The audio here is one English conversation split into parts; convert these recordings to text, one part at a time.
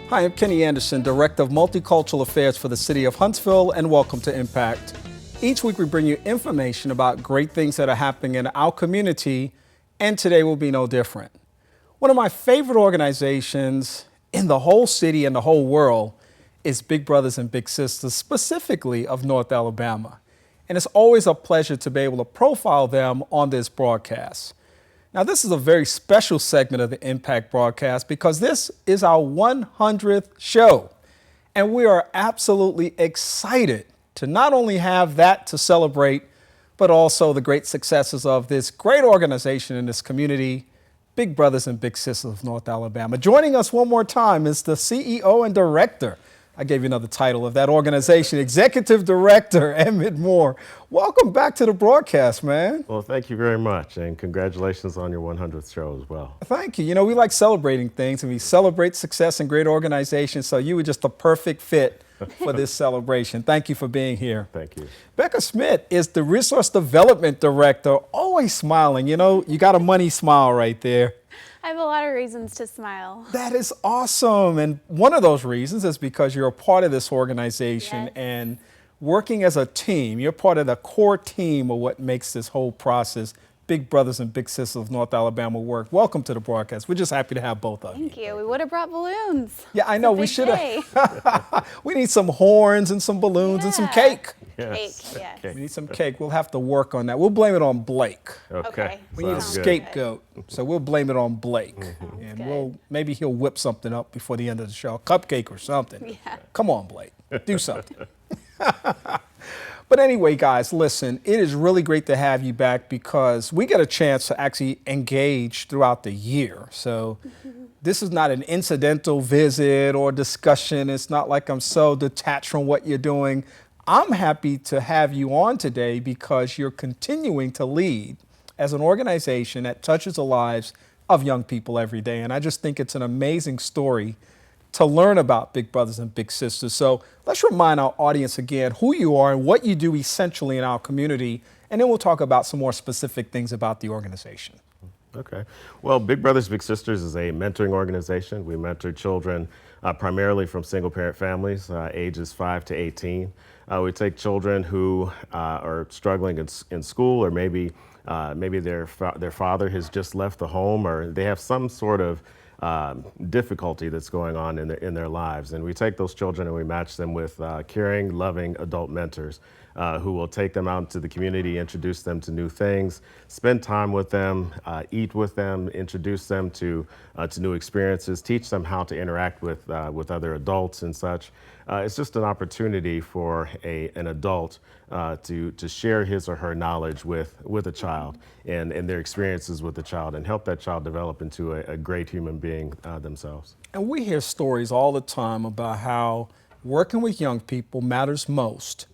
Hi, I'm Kenny Anderson, Director of Multicultural Affairs for the City of Huntsville, and welcome to Impact. Each week we bring you information about great things that are happening in our community, and today will be no different. One of my favorite organizations in the whole city and the whole world is Big Brothers and Big Sisters, specifically of North Alabama. And it's always a pleasure to be able to profile them on this broadcast. Now, this is a very special segment of the Impact broadcast because this is our 100th show. And we are absolutely excited to not only have that to celebrate, but also the great successes of this great organization in this community, Big Brothers and Big Sisters of North Alabama. Joining us one more time is the CEO and Director. I gave you another title of that organization, Executive Director, Emmett Moore. Welcome back to the broadcast, man. Well, thank you very much, and congratulations on your 100th show as well. Thank you. You know, we like celebrating things, and we celebrate success and great organizations, so you were just the perfect fit for this celebration. Thank you for being here. Thank you. Rebekah Schmidt is the Resource Development Director, always smiling. You know, you got a money smile right there. I have a lot of reasons to smile. That is awesome. And one of those reasons is because you're a part of this organization. Yes. And working as a team. You're part of the core team of what makes this whole process, Big Brothers and Big Sisters of North Alabama, work. Welcome to the broadcast. We're just happy to have both of you. Thank you. We would have brought balloons. Yeah, I know. We should have. We need some horns and some balloons and some cake. Yes. Cake, yes. Cake. We need some cake. We'll have to work on that. We'll blame it on Blake. Okay. We need a Sounds good. scapegoat, so we'll blame it on Blake. And good. maybe he'll whip something up before the end of the show, a cupcake or something. Yeah. Come on, Blake, do something. But anyway, guys, listen, it is really great to have you back because we get a chance to actually engage throughout the year. So this is not an incidental visit or discussion. It's not like I'm so detached from what you're doing. I'm happy to have you on today because you're continuing to lead as an organization that touches the lives of young people every day. And I just think it's an amazing story to learn about Big Brothers and Big Sisters. So let's remind our audience again who you are and what you do essentially in our community. And then we'll talk about some more specific things about the organization. Okay. Well, Big Brothers Big Sisters is a mentoring organization. We mentor children primarily from single-parent families, ages 5 to 18. We take children who are struggling in school, or maybe their father has just left the home, or they have some sort of difficulty that's going on in their lives. And we take those children and we match them with caring, loving adult mentors who will take them out into the community, introduce them to new things, spend time with them, eat with them, introduce them to new experiences, teach them how to interact with other adults and such. It's just an opportunity for an adult to share his or her knowledge with a child and their experiences with the child and help that child develop into a great human being themselves. And we hear stories all the time about how working with young people matters most,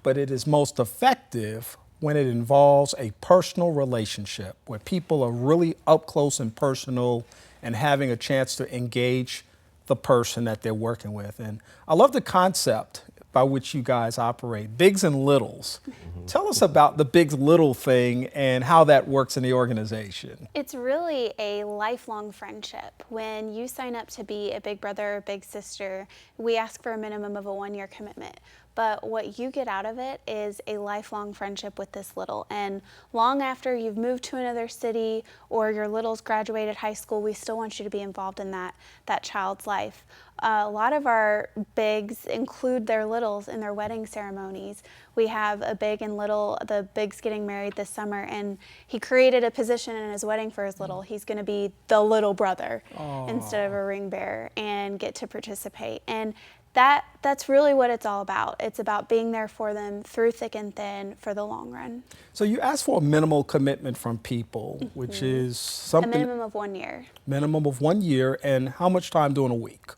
but it is most effective when it involves a personal relationship where people are really up close and personal and having a chance to engage the person that they're working with. And I love the concept by which you guys operate, bigs and littles. Tell us about the big little thing and how that works in the organization. It's really a lifelong friendship. When you sign up to be a big brother or big sister, we ask for a minimum of a 1-year commitment. But what you get out of it is a lifelong friendship with this little. And long after you've moved to another city or your little's graduated high school, we still want you to be involved in that child's life. A lot of our bigs include their littles in their wedding ceremonies. We have a big and little, the big's getting married this summer, and he created a position in his wedding for his little. He's going to be the little brother instead of a ring bearer and get to participate. And that's really what it's all about. It's about being there for them through thick and thin for the long run. So you ask for a minimal commitment from people, which is something. A minimum of 1 year. Minimum of 1 year, and how much time during a week?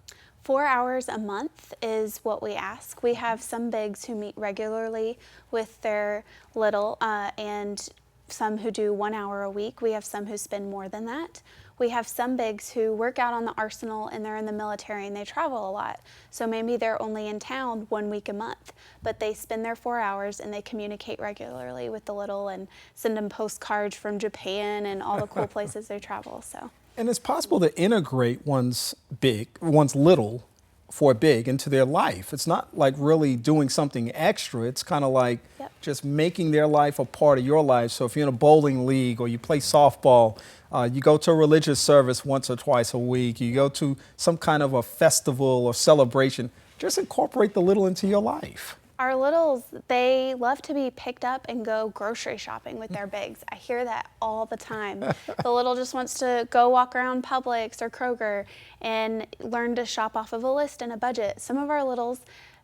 4 hours a month is what we ask. We have some bigs who meet regularly with their little and some who do 1 hour a week. We have some who spend more than that. We have some bigs who work out on the arsenal and they're in the military and they travel a lot. So maybe they're only in town 1 week a month, but they spend their 4 hours and they communicate regularly with the little and send them postcards from Japan and all the cool places they travel. So And it's possible to integrate one's little for big into their life. It's not like really doing something extra. It's kind of like just making their life a part of your life. So if you're in a bowling league or you play softball, you go to a religious service once or twice a week, you go to some kind of a festival or celebration, just incorporate the little into your life. Our littles, they love to be picked up and go grocery shopping with their bigs. I hear that all the time. The little just wants to go walk around Publix or Kroger and learn to shop off of a list and a budget. Some of our littles,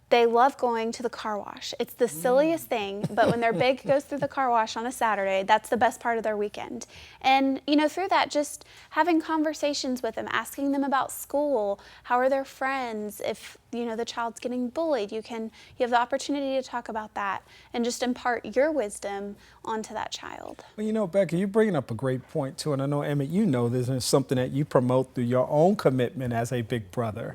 they love going to the car wash. It's the silliest thing, but when their big goes through the car wash on a Saturday, that's the best part of their weekend. And, you know, through that, just having conversations with them, asking them about school, how are their friends, if, you know, the child's getting bullied, you have the opportunity to talk about that and just impart your wisdom onto that child. Well, you know, Becca, you're bringing up a great point, too, and I know, Emmett, you know this, and it's something that you promote through your own commitment as a big brother.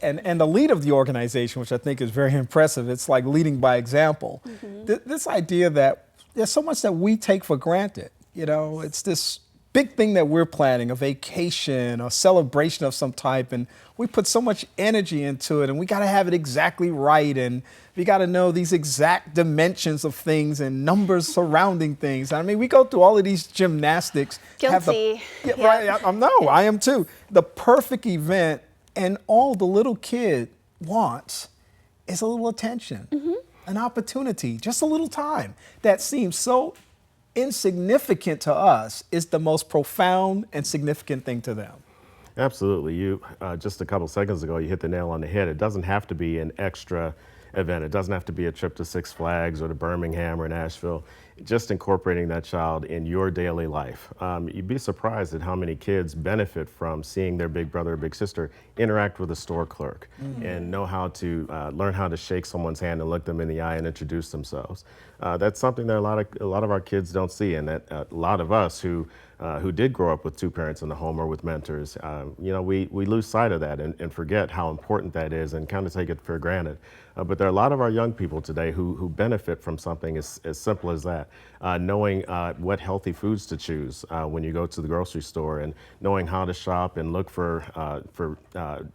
And the lead of the organization, which I think is very impressive, it's like leading by example. This idea that there's so much that we take for granted. You know, it's this big thing that we're planning, a vacation, a celebration of some type, and we put so much energy into it, and we got to have it exactly right, and we got to know these exact dimensions of things and numbers surrounding things. I mean, we go through all of these gymnastics. Guilty. Right, I am too. The perfect event. And all the little kid wants is a little attention, an opportunity, just a little time that seems so insignificant to us is the most profound and significant thing to them. Absolutely. You just a couple seconds ago, you hit the nail on the head. It doesn't have to be an extra event. It doesn't have to be a trip to Six Flags or to Birmingham or Nashville. Just incorporating that child in your daily life. You'd be surprised at how many kids benefit from seeing their big brother or big sister interact with a store clerk and know how to learn how to shake someone's hand and look them in the eye and introduce themselves. That's something that a lot of our kids don't see, and that a lot of us who did grow up with two parents in the home or with mentors, you know, we lose sight of that and forget how important that is and kind of take it for granted. But there are a lot of our young people today who benefit from something as simple as that. Knowing what healthy foods to choose when you go to the grocery store, and knowing how to shop and look for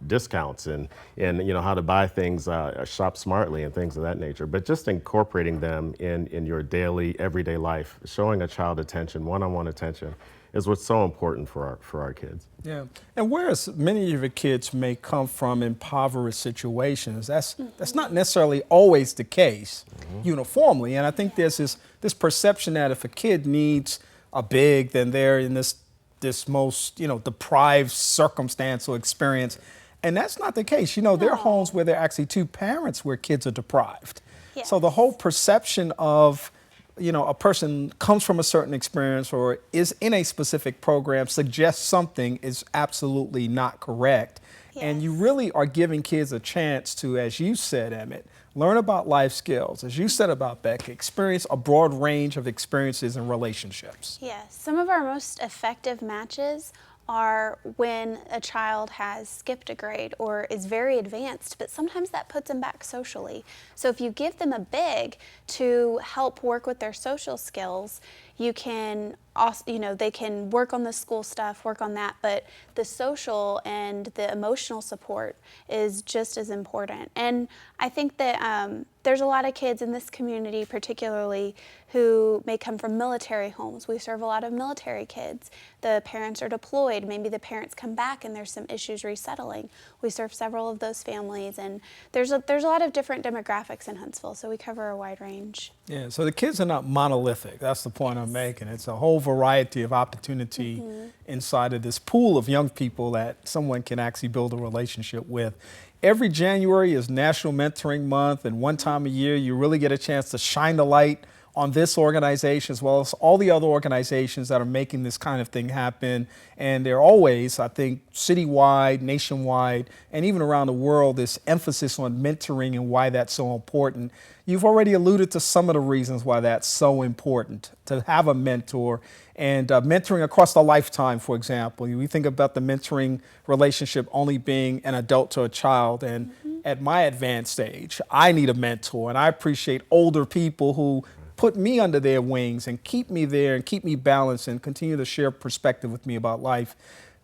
discounts and you know how to buy things, shop smartly and things of that nature. But just incorporating them in your daily, everyday life, showing a child attention, one-on-one attention, is what's so important for our kids. Yeah, and whereas many of your kids may come from impoverished situations, that's not necessarily always the case uniformly. And I think there's this perception that if a kid needs a big, then they're in this most, you know, deprived circumstance or experience. And that's not the case. You know, there are homes where there are actually two parents where kids are deprived. Yes. So the whole perception of, you know, a person comes from a certain experience or is in a specific program suggests something is absolutely not correct. Yes. And you really are giving kids a chance to, as you said, Emmett, learn about life skills. As you said about Becca, experience a broad range of experiences and relationships. Yes, some of our most effective matches are when a child has skipped a grade or is very advanced, but sometimes that puts them back socially. So if you give them a big to help work with their social skills, you can also, you know, they can work on the school stuff, work on that, but the social and the emotional support is just as important. And I think that there's a lot of kids in this community particularly who may come from military homes. We serve a lot of military kids. The parents are deployed. Maybe the parents come back and there's some issues resettling. We serve several of those families, and there's a lot of different demographics in Huntsville, so we cover a wide range. Yeah, so the kids are not monolithic. That's the point I'm making. It's a whole variety of opportunity inside of this pool of young people that someone can actually build a relationship with. Every January is National Mentoring Month, and one time a year you really get a chance to shine the light on this organization as well as all the other organizations that are making this kind of thing happen. And they're always, I think, citywide, nationwide, and even around the world, this emphasis on mentoring and why that's so important. You've already alluded to some of the reasons why that's so important, to have a mentor and mentoring across the lifetime, for example. We think about the mentoring relationship only being an adult to a child, and at my advanced age, I need a mentor, and I appreciate older people who put me under their wings and keep me there and keep me balanced and continue to share perspective with me about life.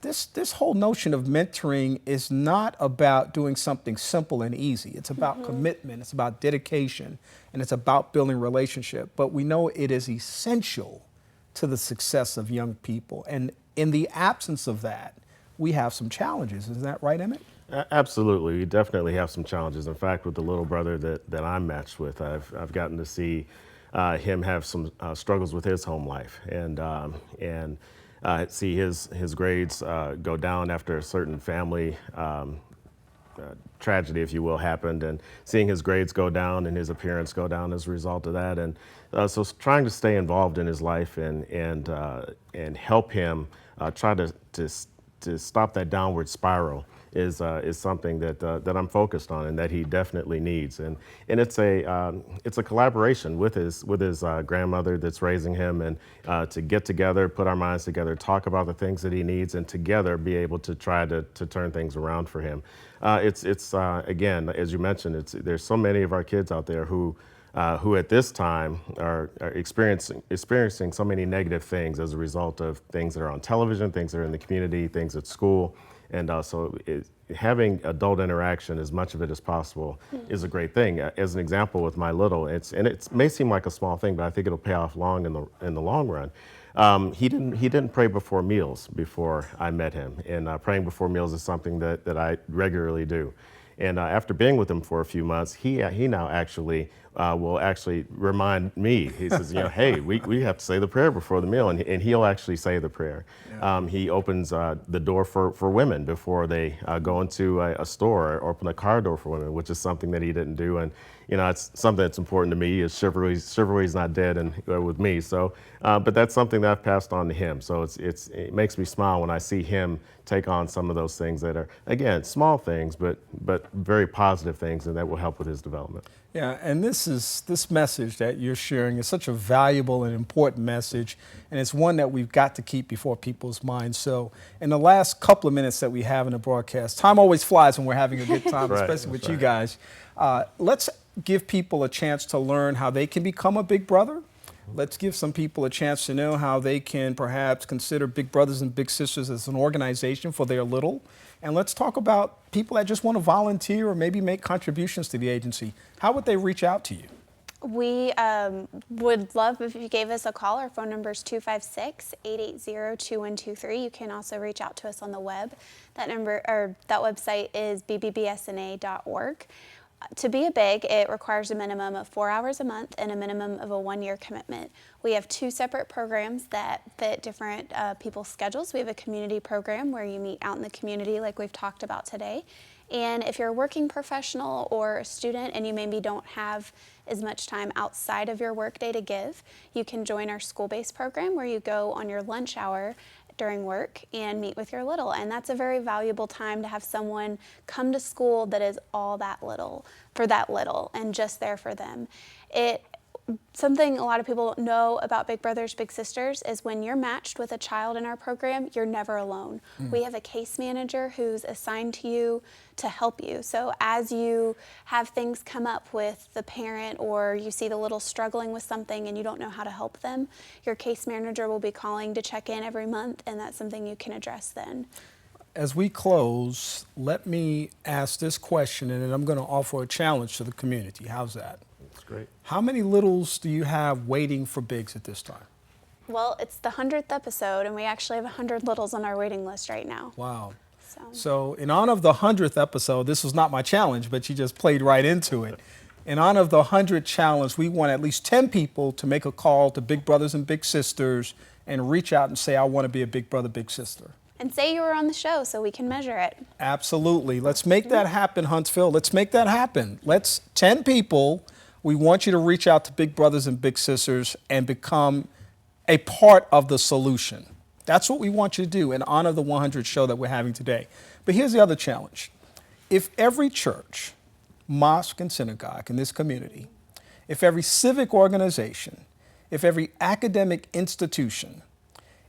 This whole notion of mentoring is not about doing something simple and easy. It's about commitment, it's about dedication, and it's about building relationship. But we know it is essential to the success of young people. And in the absence of that, we have some challenges. Is that right, Emmett? Absolutely, we definitely have some challenges. In fact, with the little brother that I'm matched with, I've gotten to see him have some struggles with his home life, and see his grades go down after a certain family tragedy, if you will, happened, and seeing his grades go down and his appearance go down as a result of that, and so trying to stay involved in his life and help him try to stop that downward spiral is something that I'm focused on and that he definitely needs, and it's a collaboration with his grandmother that's raising him, and to get together, put our minds together, talk about the things that he needs, and together be able to try to turn things around for him. It's again, as you mentioned, there's so many of our kids out there who at this time are experiencing so many negative things as a result of things that are on television, things that are in the community, things at school. And so having adult interaction, as much of it as possible, is a great thing. As an example, with my little, it may seem like a small thing, but I think it'll pay off in the long run. He didn't pray before meals before I met him, and praying before meals is something that I regularly do. And after being with him for a few months, he now actually will actually remind me. He says, hey, we have to say the prayer before the meal, and he'll actually say the prayer. Yeah. He opens the door for women before they go into a store, or open a car door for women, which is something that he didn't do. And it's something that's important to me. Is chivalry's not dead with me. So, but that's something that I've passed on to him. So it makes me smile when I see him take on some of those things that are, again, small things, but very positive things, and that will help with his development. Yeah, and this message that you're sharing is such a valuable and important message, and it's one that we've got to keep before people's minds. So in the last couple of minutes that we have in the broadcast, time always flies when we're having a good time, Right, especially with right. you guys. Let's give people a chance to learn how they can become a big brother. Let's give some people a chance to know how they can perhaps consider Big Brothers and Big Sisters as an organization for their little. And let's talk about people that just want to volunteer or maybe make contributions to the agency. How would they reach out to you? We would love if you gave us a call. Our phone number is 256-880-2123. You can also reach out to us on the web. That website is bbbsna.org. To be a big, it requires a minimum of 4 hours a month and a minimum of a 1-year commitment. We have 2 separate programs that fit different people's schedules. We have a community program where you meet out in the community like we've talked about today. And if you're a working professional or a student and you maybe don't have as much time outside of your workday to give, you can join our school-based program where you go on your lunch hour during work and meet with your little. And that's a very valuable time to have someone come to school that is all that little, for that little, and just there for them. Something a lot of people know about Big Brothers Big Sisters is when you're matched with a child in our program, you're never alone. We have a case manager who's assigned to you to help you. So as you have things come up with the parent, or you see the little struggling with something and you don't know how to help them, your case manager will be calling to check in every month, and that's something you can address then. As we close, let me ask this question, and then I'm going to offer a challenge to the community. How's that? That's great. How many littles do you have waiting for bigs at this time? Well, it's the 100th episode, and we actually have 100 littles on our waiting list right now. Wow. So in honor of the 100th episode, this was not my challenge, but you just played right into it. In honor of the 100 challenge, we want at least 10 people to make a call to Big Brothers and Big Sisters and reach out and say, I want to be a Big Brother, Big Sister. And say you were on the show so we can measure it. Absolutely. Let's make that happen, Huntsville. Let's make that happen. 10 people. We want you to reach out to Big Brothers and Big Sisters and become a part of the solution. That's what we want you to do in honor of the 100 show that we're having today. But here's the other challenge. If every church, mosque, and synagogue in this community, if every civic organization, if every academic institution,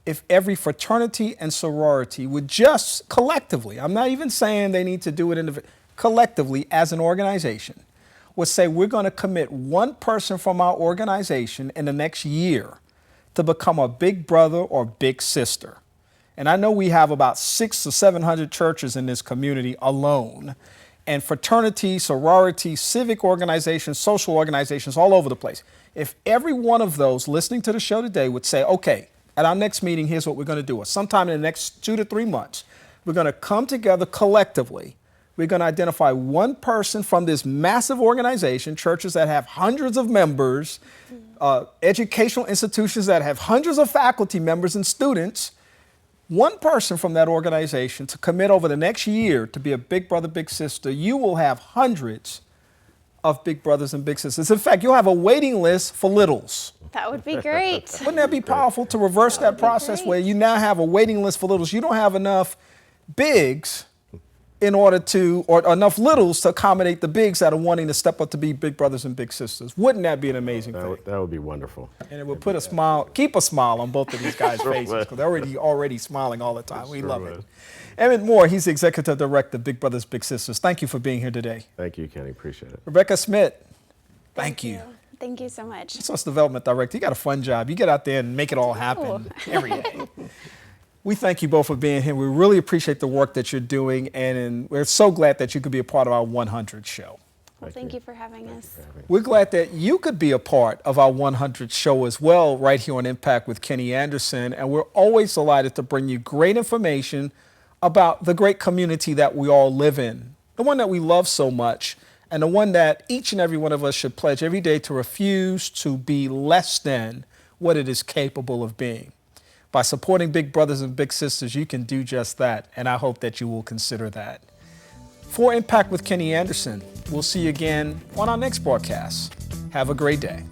if every fraternity and sorority would just collectively, I'm not even saying they need to do it collectively as an organization, would say we're going to commit one person from our organization in the next year to become a big brother or big sister. And I know we have about 600 to 700 churches in this community alone, and fraternities, sororities, civic organizations, social organizations all over the place. If every one of those listening to the show today would say, okay, at our next meeting, here's what we're going to do. Or sometime in the next 2 to 3 months, we're going to come together collectively. We're going to identify one person from this massive organization, churches that have hundreds of members, educational institutions that have hundreds of faculty members and students, one person from that organization to commit over the next year to be a big brother, big sister. You will have hundreds of big brothers and big sisters. In fact, you'll have a waiting list for littles. That would be great. Wouldn't that be powerful to reverse that process where you now have a waiting list for littles? You don't have enough bigs in order to, or enough littles to accommodate the bigs that are wanting to step up to be big brothers and big sisters. Wouldn't that be an amazing thing? That would be wonderful. And it would put a smile, keep a smile on both of these guys' faces, because they're already smiling all the time. We love it. Emmett Moore, he's the Executive Director of Big Brothers Big Sisters. Thank you for being here today. Thank you, Kenny. Appreciate it. Rebekah Schmidt, thank you. Thank you so much. Resource Development Director, you got a fun job. You get out there and make it all happen every day. We thank you both for being here. We really appreciate the work that you're doing, and we're so glad that you could be a part of our 100 show. Well, thank you for having us. We're glad that you could be a part of our 100 show as well, right here on Impact with Kenny Anderson, and we're always delighted to bring you great information about the great community that we all live in, the one that we love so much, and the one that each and every one of us should pledge every day to refuse to be less than what it is capable of being. By supporting big brothers and big sisters, you can do just that, and I hope that you will consider that. For Impact with Kenny Anderson, we'll see you again on our next broadcast. Have a great day.